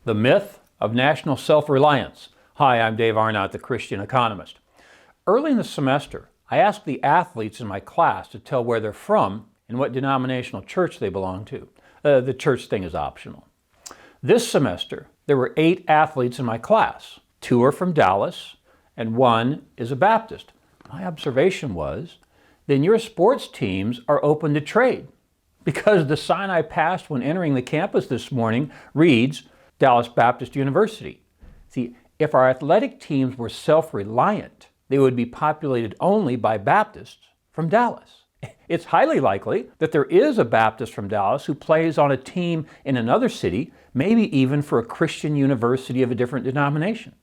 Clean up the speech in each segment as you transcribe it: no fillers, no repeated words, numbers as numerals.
The Myth of National Self-Reliance. Hi, I'm Dave Arnott, the Christian Economist. Early in the semester, I asked the athletes in my class to tell where they're from and what denominational church they belong to. The church thing is optional. This semester, there were 8 athletes in my class. 2 are from Dallas, and 1 is a Baptist. My observation was, then your sports teams are open to trade, because the sign I passed when entering the campus this morning reads, Dallas Baptist University. See, if our athletic teams were self-reliant, they would be populated only by Baptists from Dallas. It's highly likely that there is a Baptist from Dallas who plays on a team in another city, maybe even for a Christian university of a different denomination.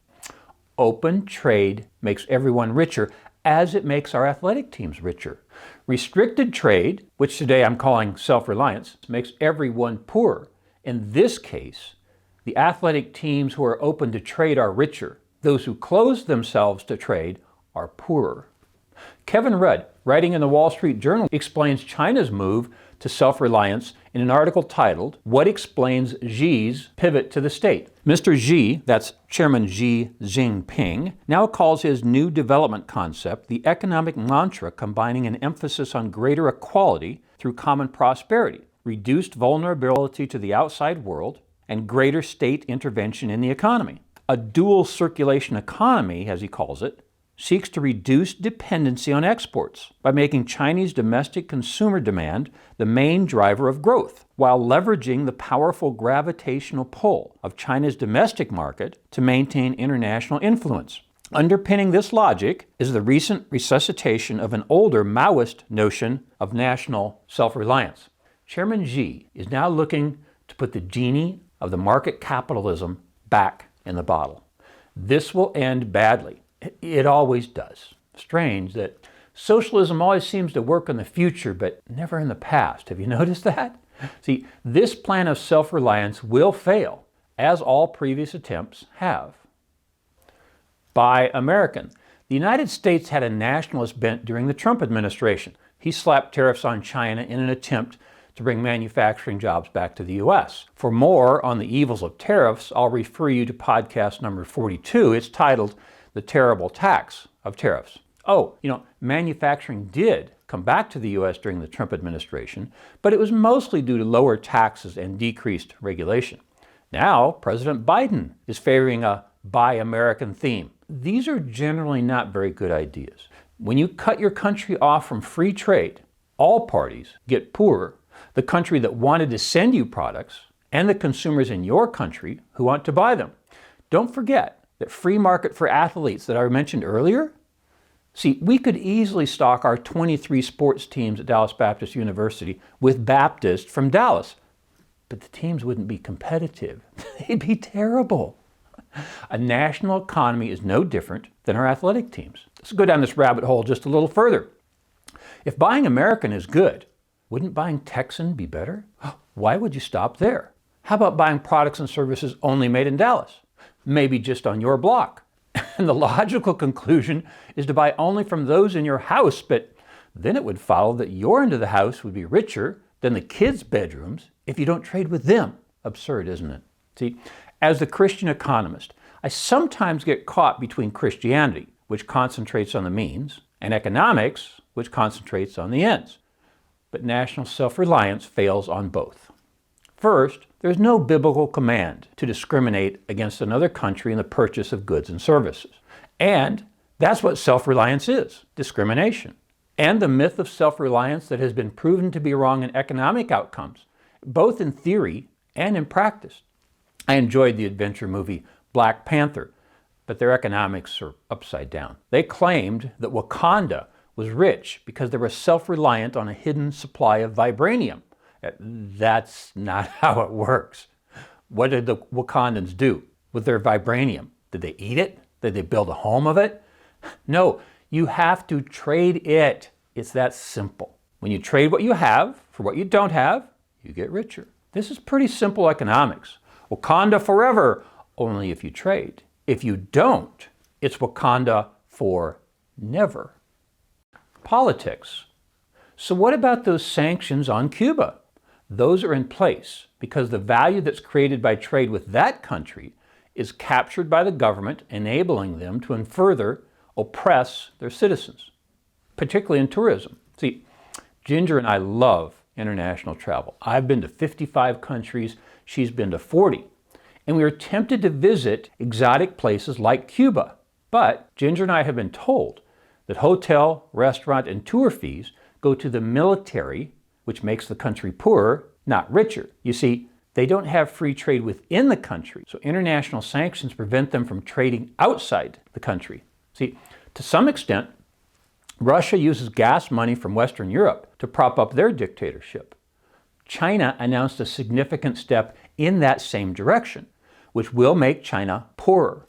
Open trade makes everyone richer, as it makes our athletic teams richer. Restricted trade, which today I'm calling self-reliance, makes everyone poorer. In this case, the athletic teams who are open to trade are richer. Those who close themselves to trade are poorer. Kevin Rudd, writing in the Wall Street Journal, explains China's move to self-reliance in an article titled, What Explains Xi's Pivot to the State? Mr. Xi, that's Chairman Xi Jinping, now calls his new development concept the economic mantra, combining an emphasis on greater equality through common prosperity, reduced vulnerability to the outside world, and greater state intervention in the economy. A dual circulation economy, as he calls it, seeks to reduce dependency on exports by making Chinese domestic consumer demand the main driver of growth, while leveraging the powerful gravitational pull of China's domestic market to maintain international influence. Underpinning this logic is the recent resuscitation of an older Maoist notion of national self-reliance. Chairman Xi is now looking to put the genie of the market capitalism back in the bottle. This will end badly. It always does. Strange that socialism always seems to work in the future, but never in the past. Have you noticed that? See, this plan of self-reliance will fail, as all previous attempts have. Buy American. The United States had a nationalist bent during the Trump administration. He slapped tariffs on China in an attempt to bring manufacturing jobs back to the U.S. For more on the evils of tariffs, I'll refer you to podcast number 42. It's titled, The Terrible Tax of Tariffs. Oh, manufacturing did come back to the U.S. during the Trump administration, but it was mostly due to lower taxes and decreased regulation. Now, President Biden is favoring a Buy American theme. These are generally not very good ideas. When you cut your country off from free trade, all parties get poorer. The country that wanted to send you products and the consumers in your country who want to buy them. Don't forget that free market for athletes that I mentioned earlier, see, we could easily stock our 23 sports teams at Dallas Baptist University with Baptists from Dallas, but the teams wouldn't be competitive. They'd be terrible. A national economy is no different than our athletic teams. Let's go down this rabbit hole just a little further. If buying American is good, wouldn't buying Texan be better? Why would you stop there? How about buying products and services only made in Dallas? Maybe just on your block. And the logical conclusion is to buy only from those in your house, but then it would follow that your end of the house would be richer than the kids' bedrooms if you don't trade with them. Absurd, isn't it? See, as the Christian Economist, I sometimes get caught between Christianity, which concentrates on the means, and economics, which concentrates on the ends. But national self-reliance fails on both. First, there's no biblical command to discriminate against another country in the purchase of goods and services. And that's what self-reliance is, discrimination. And the myth of self-reliance that has been proven to be wrong in economic outcomes, both in theory and in practice. I enjoyed the adventure movie Black Panther, but their economics are upside down. They claimed that Wakanda was rich because they were self-reliant on a hidden supply of vibranium. That's not how it works. What did the Wakandans do with their vibranium? Did they eat it? Did they build a home of it? No, you have to trade it. It's that simple. When you trade what you have for what you don't have, you get richer. This is pretty simple economics. Wakanda forever, only if you trade. If you don't, it's Wakanda for never. Politics. So what about those sanctions on Cuba? Those are in place because the value that's created by trade with that country is captured by the government, enabling them to further oppress their citizens, particularly in tourism. See, Ginger and I love international travel. I've been to 55 countries, she's been to 40. And we are tempted to visit exotic places like Cuba. But Ginger and I have been told that hotel, restaurant, and tour fees go to the military, which makes the country poorer, not richer. You see, they don't have free trade within the country, so international sanctions prevent them from trading outside the country. See, to some extent, Russia uses gas money from Western Europe to prop up their dictatorship. China announced a significant step in that same direction, which will make China poorer.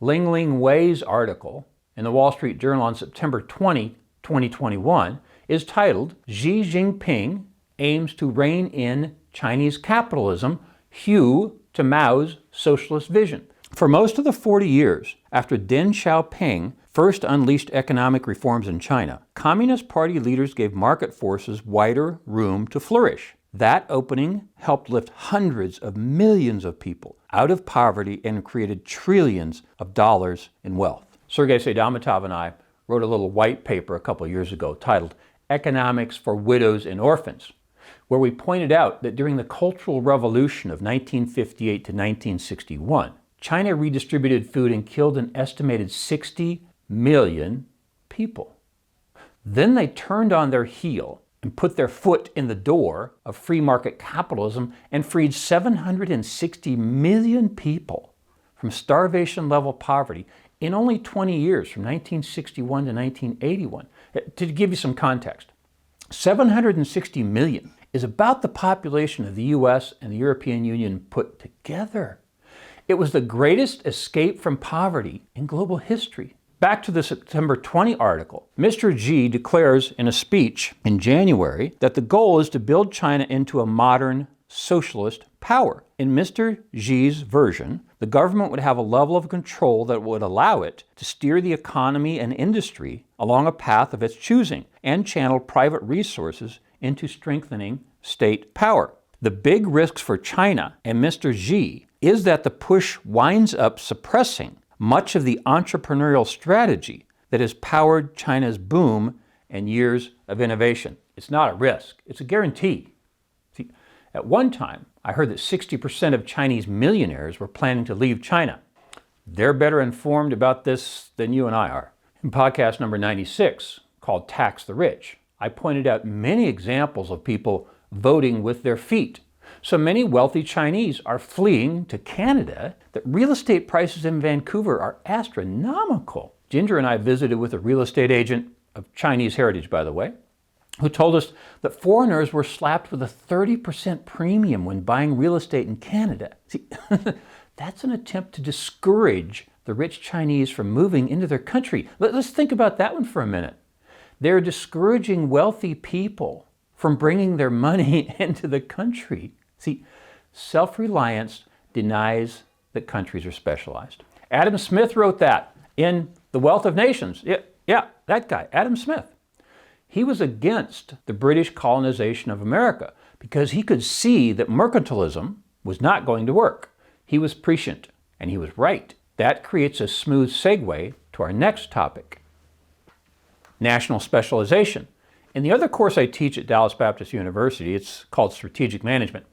Ling Ling Wei's article in the Wall Street Journal on September 20, 2021 is titled, "Xi Jinping Aims to Rein in Chinese Capitalism, Hew to Mao's Socialist Vision." For most of the 40 years after Deng Xiaoping first unleashed economic reforms in China, Communist Party leaders gave market forces wider room to flourish. That opening helped lift hundreds of millions of people out of poverty and created trillions of dollars in wealth. Sergei Seidamatov and I wrote a little white paper a couple years ago titled "Economics for Widows and Orphans," where we pointed out that during the Cultural Revolution of 1958 to 1961, China redistributed food and killed an estimated 60 million people. Then they turned on their heel and put their foot in the door of free market capitalism and freed 760 million people from starvation-level poverty in only 20 years, from 1961 to 1981. To give you some context, 760 million is about the population of the US and the European Union put together. It was the greatest escape from poverty in global history. Back to the September 20 article, Mr. Xi declares in a speech in January that the goal is to build China into a modern socialist power. In Mr. Xi's version, the government would have a level of control that would allow it to steer the economy and industry along a path of its choosing and channel private resources into strengthening state power. The big risks for China and Mr. Xi is that the push winds up suppressing much of the entrepreneurial strategy that has powered China's boom and years of innovation. It's not a risk, it's a guarantee. See, at one time, I heard that 60% of Chinese millionaires were planning to leave China. They're better informed about this than you and I are. In podcast number 96, called Tax the Rich, I pointed out many examples of people voting with their feet. So many wealthy Chinese are fleeing to Canada that real estate prices in Vancouver are astronomical. Ginger and I visited with a real estate agent of Chinese heritage, by the way, who told us that foreigners were slapped with a 30% premium when buying real estate in Canada. See, that's an attempt to discourage the rich Chinese from moving into their country. Let's think about that one for a minute. They're discouraging wealthy people from bringing their money into the country. See, self-reliance denies that countries are specialized. Adam Smith wrote that in The Wealth of Nations. Yeah, that guy, Adam Smith. He was against the British colonization of America because he could see that mercantilism was not going to work. He was prescient, and he was right. That creates a smooth segue to our next topic, national specialization. In the other course I teach at Dallas Baptist University, it's called Strategic Management.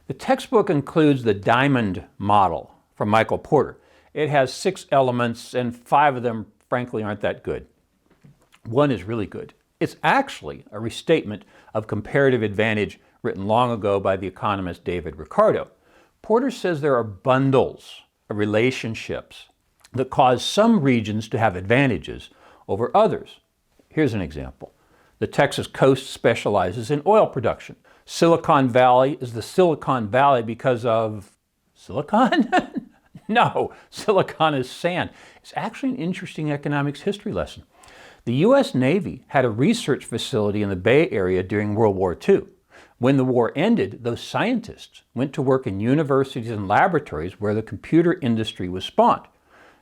The textbook includes the Diamond Model from Michael Porter. It has 6 elements, and 5 of them, frankly, aren't that good. One is really good. It's actually a restatement of comparative advantage written long ago by the economist David Ricardo. Porter says there are bundles of relationships that cause some regions to have advantages over others. Here's an example. The Texas coast specializes in oil production. Silicon Valley is the Silicon Valley because of silicon? No, silicon is sand. It's actually an interesting economics history lesson. The U.S. Navy had a research facility in the Bay Area during World War II. When the war ended, those scientists went to work in universities and laboratories where the computer industry was spawned.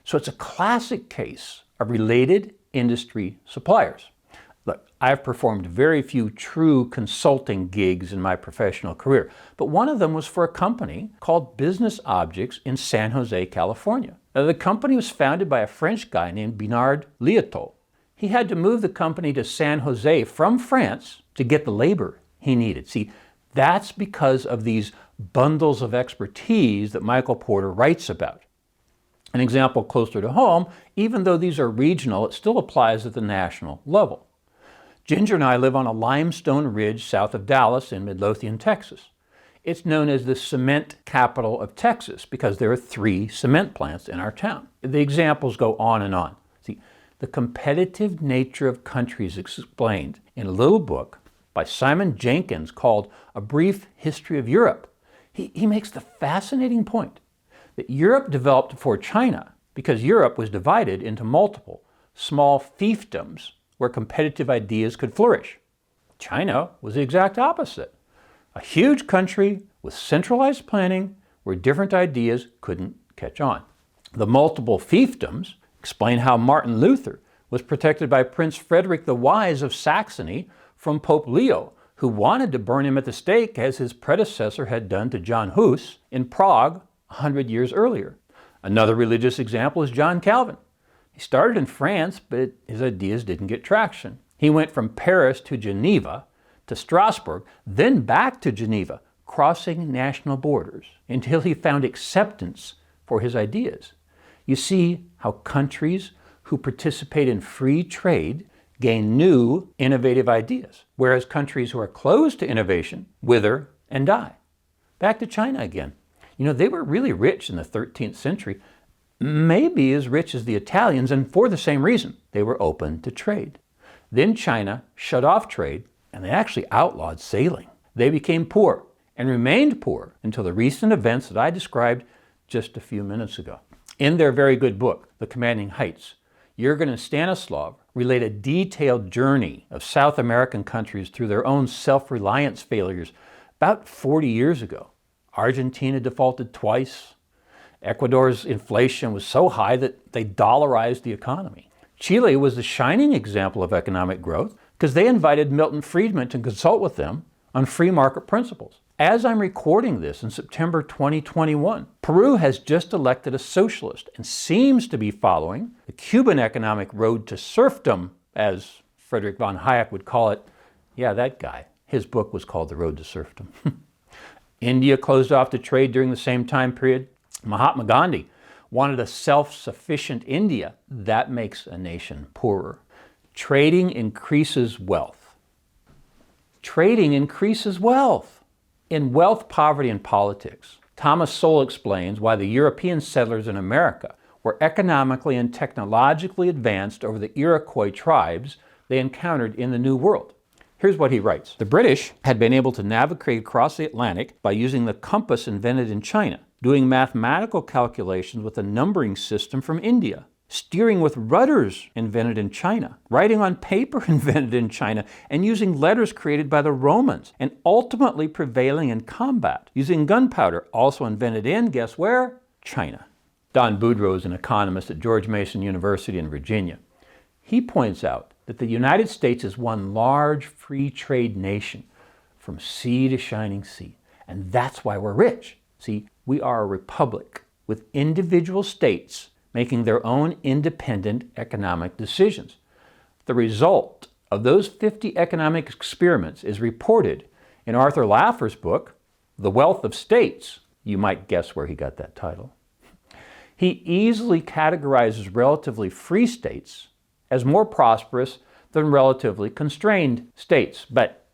So it's a classic case of related industry suppliers. Look, I've performed very few true consulting gigs in my professional career, but one of them was for a company called Business Objects in San Jose, California. Now, the company was founded by a French guy named Bernard Liautaud. He had to move the company to San Jose from France to get the labor he needed. See, that's because of these bundles of expertise that Michael Porter writes about. An example closer to home, even though these are regional, it still applies at the national level. Ginger and I live on a limestone ridge south of Dallas in Midlothian, Texas. It's known as the cement capital of Texas because there are 3 cement plants in our town. The examples go on and on. See, the competitive nature of countries explained in a little book by Simon Jenkins called A Brief History of Europe. He makes the fascinating point that Europe developed before China because Europe was divided into multiple small fiefdoms where competitive ideas could flourish. China was the exact opposite. A huge country with centralized planning where different ideas couldn't catch on. The multiple fiefdoms explain how Martin Luther was protected by Prince Frederick the Wise of Saxony from Pope Leo, who wanted to burn him at the stake as his predecessor had done to John Hus in Prague 100 years earlier. Another religious example is John Calvin. He started in France, but his ideas didn't get traction. He went from Paris to Geneva to Strasbourg, then back to Geneva, crossing national borders until he found acceptance for his ideas. You see how countries who participate in free trade gain new, innovative ideas, whereas countries who are closed to innovation wither and die. Back to China again. They were really rich in the 13th century, maybe as rich as the Italians, and for the same reason, they were open to trade. Then China shut off trade, and they actually outlawed sailing. They became poor and remained poor until the recent events that I described just a few minutes ago. In their very good book, The Commanding Heights, Jurgen and Stanislav relate a detailed journey of South American countries through their own self-reliance failures about 40 years ago. Argentina defaulted twice. Ecuador's inflation was so high that they dollarized the economy. Chile was the shining example of economic growth because they invited Milton Friedman to consult with them on free market principles. As I'm recording this in September 2021, Peru has just elected a socialist and seems to be following the Cuban economic road to serfdom, as Friedrich von Hayek would call it. Yeah, that guy. His book was called The Road to Serfdom. India closed off to trade during the same time period. Mahatma Gandhi wanted a self-sufficient India. That makes a nation poorer. Trading increases wealth. Trading increases wealth. In Wealth, Poverty, and Politics, Thomas Sowell explains why the European settlers in America were economically and technologically advanced over the Iroquois tribes they encountered in the New World. Here's what he writes. The British had been able to navigate across the Atlantic by using the compass invented in China, doing mathematical calculations with a numbering system from India, steering with rudders invented in China, writing on paper invented in China, and using letters created by the Romans, and ultimately prevailing in combat, using gunpowder, also invented in, guess where? China. Don Boudreaux is an economist at George Mason University in Virginia. He points out that the United States is one large free trade nation from sea to shining sea, and that's why we're rich. See, we are a republic with individual states making their own independent economic decisions. The result of those 50 economic experiments is reported in Arthur Laffer's book, The Wealth of States. You might guess where he got that title. He easily categorizes relatively free states as more prosperous than relatively constrained states. But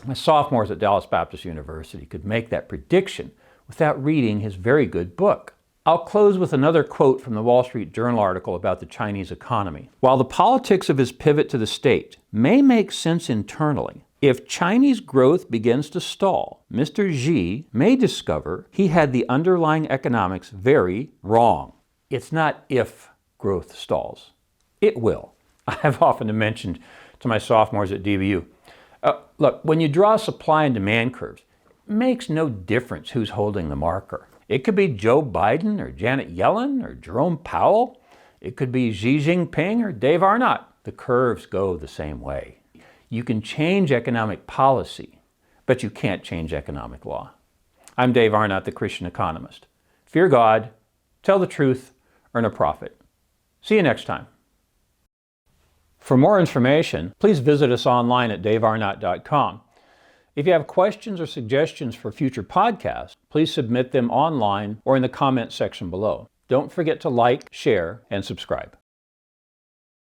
my sophomores at Dallas Baptist University could make that prediction without reading his very good book. I'll close with another quote from the Wall Street Journal article about the Chinese economy. While the politics of his pivot to the state may make sense internally, if Chinese growth begins to stall, Mr. Xi may discover he had the underlying economics very wrong. It's not if growth stalls. It will. I have often mentioned to my sophomores at DBU, look, when you draw supply and demand curves, it makes no difference who's holding the marker. It could be Joe Biden or Janet Yellen or Jerome Powell. It could be Xi Jinping or Dave Arnott. The curves go the same way. You can change economic policy, but you can't change economic law. I'm Dave Arnott, the Christian Economist. Fear God, tell the truth, earn a profit. See you next time. For more information, please visit us online at davearnott.com. If you have questions or suggestions for future podcasts, please submit them online or in the comments section below. Don't forget to like, share, and subscribe.